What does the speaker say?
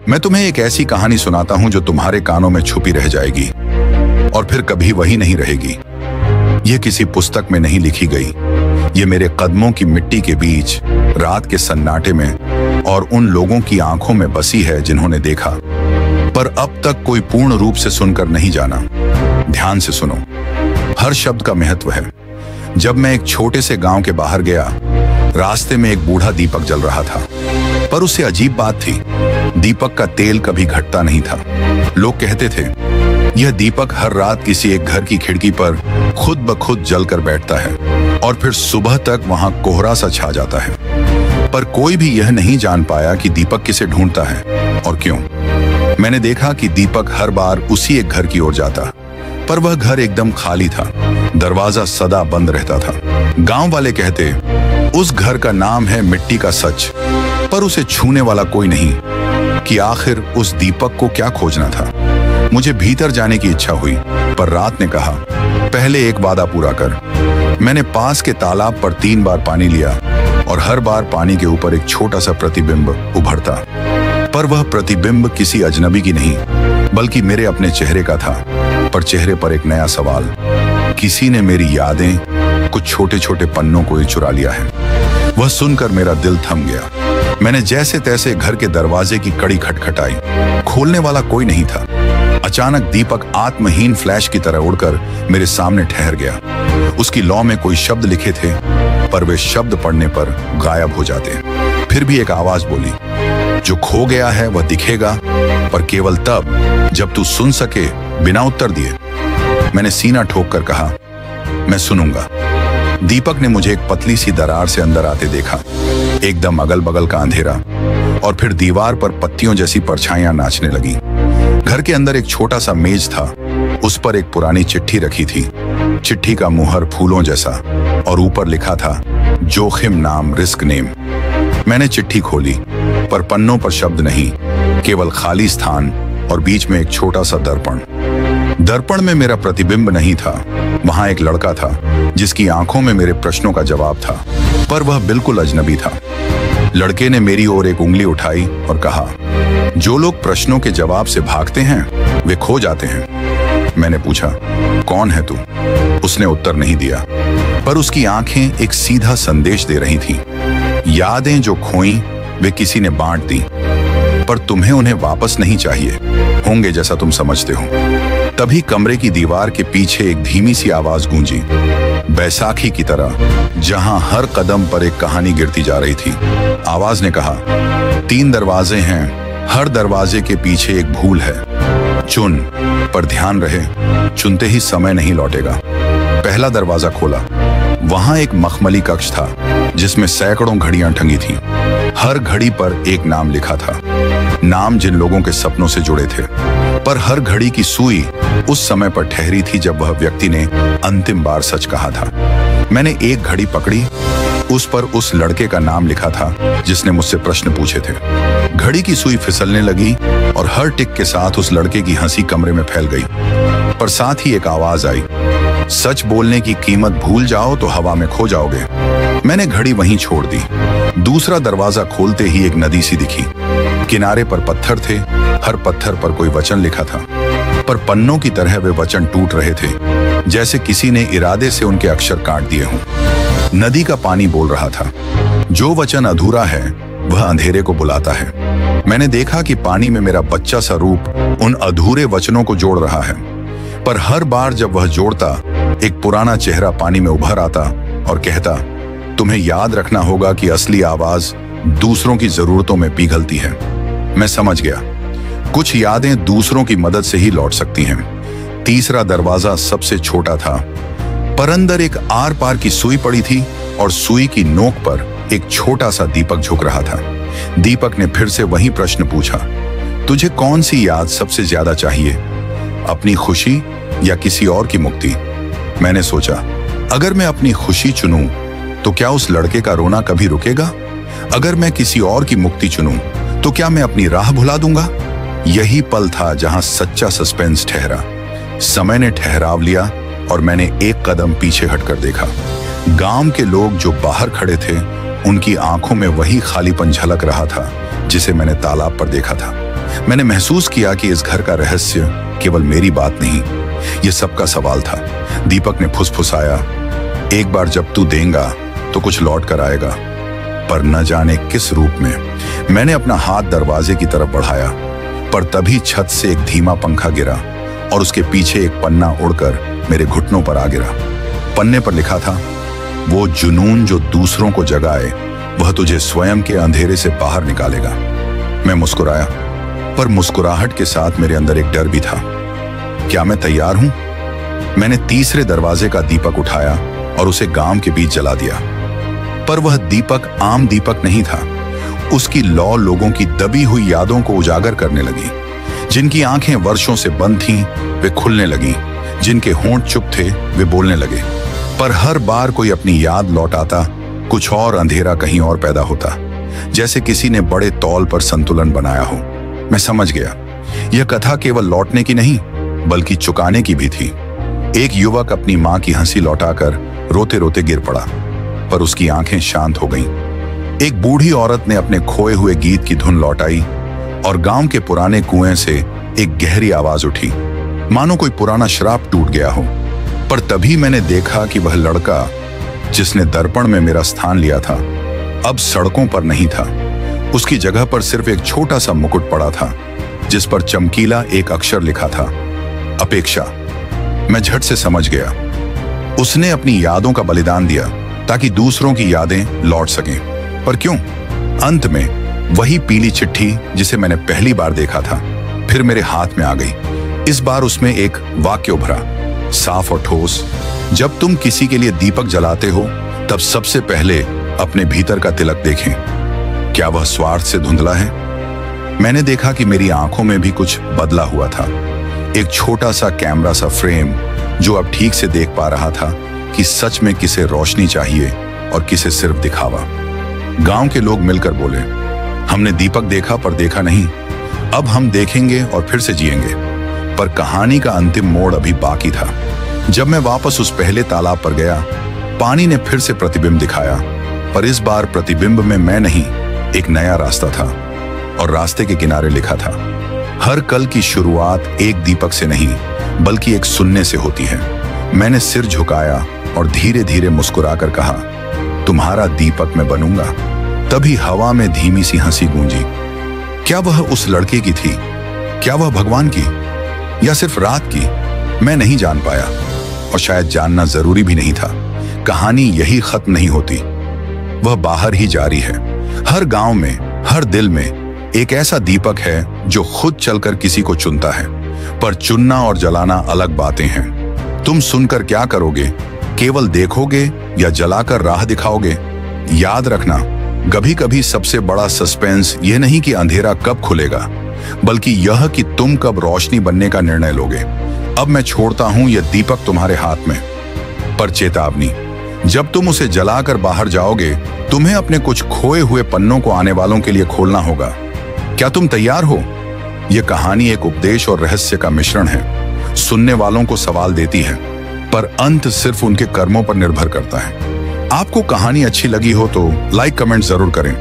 मैं तुम्हें एक ऐसी कहानी सुनाता हूं जो तुम्हारे कानों में छुपी रह जाएगी और फिर कभी वही नहीं रहेगी। यह किसी पुस्तक में नहीं लिखी गई, ये मेरे कदमों की मिट्टी के बीच, रात के सन्नाटे में और उन लोगों की आंखों में बसी है जिन्होंने देखा, पर अब तक कोई पूर्ण रूप से सुनकर नहीं जाना। ध्यान से सुनो, हर शब्द का महत्व है। जब मैं एक छोटे से गांव के बाहर गया, रास्ते में एक बूढ़ा दीपक जल रहा था, पर उससे अजीब बात थी, दीपक का तेल कभी घटता नहीं था। लोग कहते थे यह दीपक हर रात किसी एक घर की खिड़की पर खुद ब खुद जलकर बैठता है और फिर सुबह तक वहां कोहरा सा छा जाता है। पर कोई भी यह नहीं जान पाया कि दीपक किसे ढूंढता है और क्यों। मैंने देखा कि दीपक हर बार उसी एक घर की ओर जाता, पर वह घर एकदम खाली था, दरवाजा सदा बंद रहता था। गांव वाले कहते उस घर का नाम है मिट्टी का सच, पर उसे छूने वाला कोई नहीं कि आखिर उस दीपक को क्या खोजना था। मुझे भीतर जाने की इच्छा हुई, पर रात ने कहा पहले एक वादा पूरा कर। मैंने पास के तालाब पर 3 बार पानी लिया और हर बार पानी के ऊपर एक छोटा सा प्रतिबिंब उभरता, पर वह प्रतिबिंब किसी अजनबी की नहीं बल्कि मेरे अपने चेहरे का था। पर चेहरे पर एक नया सवाल, किसी ने मेरी यादें, कुछ छोटे छोटे पन्नों को चुरा लिया है। वह सुनकर मेरा दिल थम गया। मैंने जैसे तैसे घर के दरवाजे की कड़ी खटखटाई, खोलने वाला कोई नहीं था। अचानक दीपक आत्महीन फ्लैश की तरह उड़कर मेरे सामने ठहर गया। उसकी लौ में कोई शब्द लिखे थे, पर वे शब्द पढ़ने पर गायब हो जाते। फिर भी एक आवाज बोली, जो खो गया है वह दिखेगा, पर केवल तब जब तू सुन सके बिना उत्तर दिए। मैंने सीना ठोक कर कहा, मैं सुनूंगा। दीपक ने मुझे एक पतली सी दरार से अंदर आते देखा। एकदम अगल बगल का अंधेरा और फिर दीवार पर पत्तियों जैसी परछाइयां नाचने लगी। घर के अंदर एक छोटा सा मेज था, उस पर एक पुरानी चिट्ठी रखी थी। चिट्ठी का मुहर फूलों जैसा और ऊपर लिखा था, जोखिम नाम रिस्क नेम। मैंने चिट्ठी खोली, पर पन्नों पर शब्द नहीं, केवल खाली स्थान और बीच में एक छोटा सा दर्पण। दर्पण में मेरा प्रतिबिंब नहीं था, वहां एक लड़का था जिसकी आंखों में मेरे प्रश्नों का जवाब था, पर वह बिल्कुल अजनबी था। लड़के ने मेरी ओर एक उंगली उठाई और कहा, जो लोग प्रश्नों के जवाब से भागते हैं वे खो जाते हैं। मैंने पूछा, कौन है तू? उसने उत्तर नहीं दिया, पर उसकी आंखें एक सीधा संदेश दे रही थीं। यादें जो खोईं वे किसी ने बांट दी, पर तुम्हें उन्हें वापस नहीं चाहिए होंगे जैसा तुम समझते हो। तभी कमरे की दीवार के पीछे एक धीमी सी आवाज गूंजी, बैसाखी की तरह, जहां हर कदम पर एक कहानी गिरती जा रही थी। आवाज ने कहा, 3 दरवाजे हैं, हर दरवाजे के पीछे एक भूल है। चुन, पर ध्यान रहे चुनते ही समय नहीं लौटेगा। पहला दरवाजा खोला, वहां एक मखमली कक्ष था जिसमें सैकड़ों घड़ियां टंगी थीं। हर घड़ी पर एक नाम लिखा था, नाम जिन लोगों के सपनों से जुड़े थे, पर हर घड़ी की सुई उस समय पर ठहरी थी जब वह व्यक्ति ने अंतिम बार सच कहा था। मैंने एक घड़ी पकड़ी, उस पर उस लड़के का नाम लिखा था जिसने मुझसे प्रश्न पूछे थे। घड़ी की सुई फिसलने लगी और हर टिक के साथ उस लड़के की हंसी कमरे में फैल गई, पर साथ ही एक आवाज आई, सच बोलने की कीमत भूल जाओ तो हवा में खो जाओगे। मैंने घड़ी वहीं छोड़ दी। दूसरा दरवाजा खोलते ही एक नदी सी दिखी। किनारे पर पत्थर थे, हर पत्थर पर कोई वचन लिखा था, पर पन्नों की तरह वे वचन टूट रहे थे, जैसे किसी ने इरादे से उनके अक्षर काट दिए हों। नदी का पानी बोल रहा था, जो वचन अधूरा है वह अंधेरे को बुलाता है। मैंने देखा कि पानी में मेरा बच्चा सा रूप उन अधूरे वचनों को जोड़ रहा है, पर हर बार जब वह जोड़ता, एक पुराना चेहरा पानी में उभर आता और कहता, तुम्हें याद रखना होगा कि असली आवाज दूसरों की जरूरतों में पिघलती है। मैं समझ गया, कुछ यादें दूसरों की मदद से ही लौट सकती हैं। तीसरा दरवाजा सबसे छोटा था, पर अंदर एक आर पार की सुई पड़ी थी और सुई की नोक पर एक छोटा सा दीपक झुक रहा था। दीपक ने फिर से वही प्रश्न पूछा, तुझे कौन सी याद सबसे ज्यादा चाहिए, अपनी खुशी या किसी और की मुक्ति? मैंने सोचा, अगर मैं अपनी खुशी चुनूं तो क्या उस लड़के का रोना कभी रुकेगा? अगर मैं किसी और की मुक्ति चुनूं तो क्या मैं अपनी राह भुला दूंगा? यही पल था जहां सच्चा सस्पेंस ठहरा। समय ने ठहराव लिया और मैंने एक कदम पीछे हटकर देखा। गांव के लोग जो बाहर खड़े थे, उनकी आंखों में वही खालीपन झलक रहा था जिसे मैंने तालाब पर देखा था। मैंने महसूस किया कि इस घर का रहस्य केवल मेरी बात नहीं, ये सबका सवाल था। दीपक ने फुसफुसाया, एक बार जब तू देगा तो कुछ लौट कर आएगा, पर न जाने किस रूप में। मैंने अपना हाथ दरवाजे की तरफ बढ़ाया, पर तभी छत से एक धीमा पंखा गिरा और उसके पीछे एक पन्ना उड़कर मेरे घुटनों पर आ गिरा। पन्ने पर लिखा था, वो जुनून जो दूसरों को जगाए वह तुझे स्वयं के अंधेरे से बाहर निकालेगा। मैं मुस्कुराया, पर मुस्कुराहट के साथ मेरे अंदर एक डर भी था। क्या मैं तैयार हूं? मैंने तीसरे दरवाजे का दीपक उठाया और उसे गांव के बीच जला दिया। पर वह दीपक आम दीपक नहीं था। उसकी लौ लोगों की दबी हुई यादों को उजागर करने लगी। जिनकी आंखें वर्षों से बंद थीं, वे खुलने लगीं। जिनके होंठ चुप थे, वे बोलने लगे। पर हर बार कोई अपनी याद लौट आता, कुछ और अंधेरा कहीं और पैदा होता, जैसे किसी ने बड़े तौल पर संतुलन बनाया हो। मैं समझ गया, यह कथा केवल लौटने की नहीं, बल्कि चुकाने की भी थी। एक युवक अपनी मां की हंसी लौटाकर रोते रोते गिर पड़ा, पर उसकी आंखें शांत हो गईं। एक बूढ़ी औरत ने अपने खोए हुए गीत की धुन लौटाई और गांव के पुराने कुएं से एक गहरी आवाज उठी, मानो कोई पुराना श्राप टूट गया हो। पर तभी मैंने देखा कि वह लड़का जिसने दर्पण में मेरा स्थान लिया था, अब सड़कों पर नहीं था। उसकी जगह पर सिर्फ एक छोटा सा मुकुट पड़ा था, जिस पर चमकीला एक अक्षर लिखा था, अपेक्षा। मैं झट से समझ गया, उसने अपनी यादों का बलिदान दिया ताकि दूसरों की यादें लौट सकें। पर क्यों? अंत में वही पीली चिट्ठी जिसे मैंने पहली बार देखा था, फिर मेरे हाथ में आ गई। इस बार उसमें एक वाक्य उभरा, साफ और ठोस, जब तुम किसी के लिए दीपक जलाते हो तब सबसे पहले अपने भीतर का तिलक देखें, क्या वह स्वार्थ से धुंधला है? मैंने देखा कि मेरी आंखों में भी कुछ बदला हुआ था। एक छोटा सा कैमरा सा फ्रेम जो अब ठीक से देख पा रहा था कि सच में किसे रोशनी चाहिए और किसे सिर्फ दिखावा। गांव के लोग मिलकर बोले, हमने दीपक देखा पर देखा नहीं, अब हम देखेंगे और फिर से जिएंगे। पर कहानी का अंतिम मोड़ अभी बाकी था। जब मैं वापस उस पहले तालाब पर गया, पानी ने फिर से प्रतिबिंब दिखाया, पर इस बार प्रतिबिंब में मैं नहीं, एक नया रास्ता था। और रास्ते के किनारे लिखा था, हर कल की शुरुआत एक दीपक से नहीं, बल्कि एक सुनने से होती है। मैंने सिर झुकाया और धीरे धीरे मुस्कुराकर कहा, तुम्हारा दीपक मैं बनूंगा। तभी हवा में धीमी सी हंसी गूंजी। क्या वह उस लड़के की थी? क्या वह भगवान की, या सिर्फ रात की? मैं नहीं जान पाया, और शायद जानना जरूरी भी नहीं था। कहानी यही खत्म नहीं होती, वह बाहर ही जारी है। हर गांव में, हर दिल में एक ऐसा दीपक है जो खुद चलकर किसी को चुनता है। पर चुनना और जलाना अलग बातें हैं। तुम सुनकर क्या करोगे? केवल देखोगे या जलाकर राह दिखाओगे? याद रखना, कभी कभी सबसे बड़ा सस्पेंस यह नहीं कि अंधेरा कब खुलेगा, बल्कि यह कि तुम कब रोशनी बनने का निर्णय लोगे। अब मैं छोड़ता हूं यह दीपक तुम्हारे हाथ में, पर चेतावनी, जब तुम उसे जलाकर बाहर जाओगे, तुम्हें अपने कुछ खोए हुए पन्नों को आने वालों के लिए खोलना होगा। क्या तुम तैयार हो? यह कहानी एक उपदेश और रहस्य का मिश्रण है। सुनने वालों को सवाल देती है, पर अंत सिर्फ उनके कर्मों पर निर्भर करता है। आपको कहानी अच्छी लगी हो तो लाइक कमेंट जरूर करें।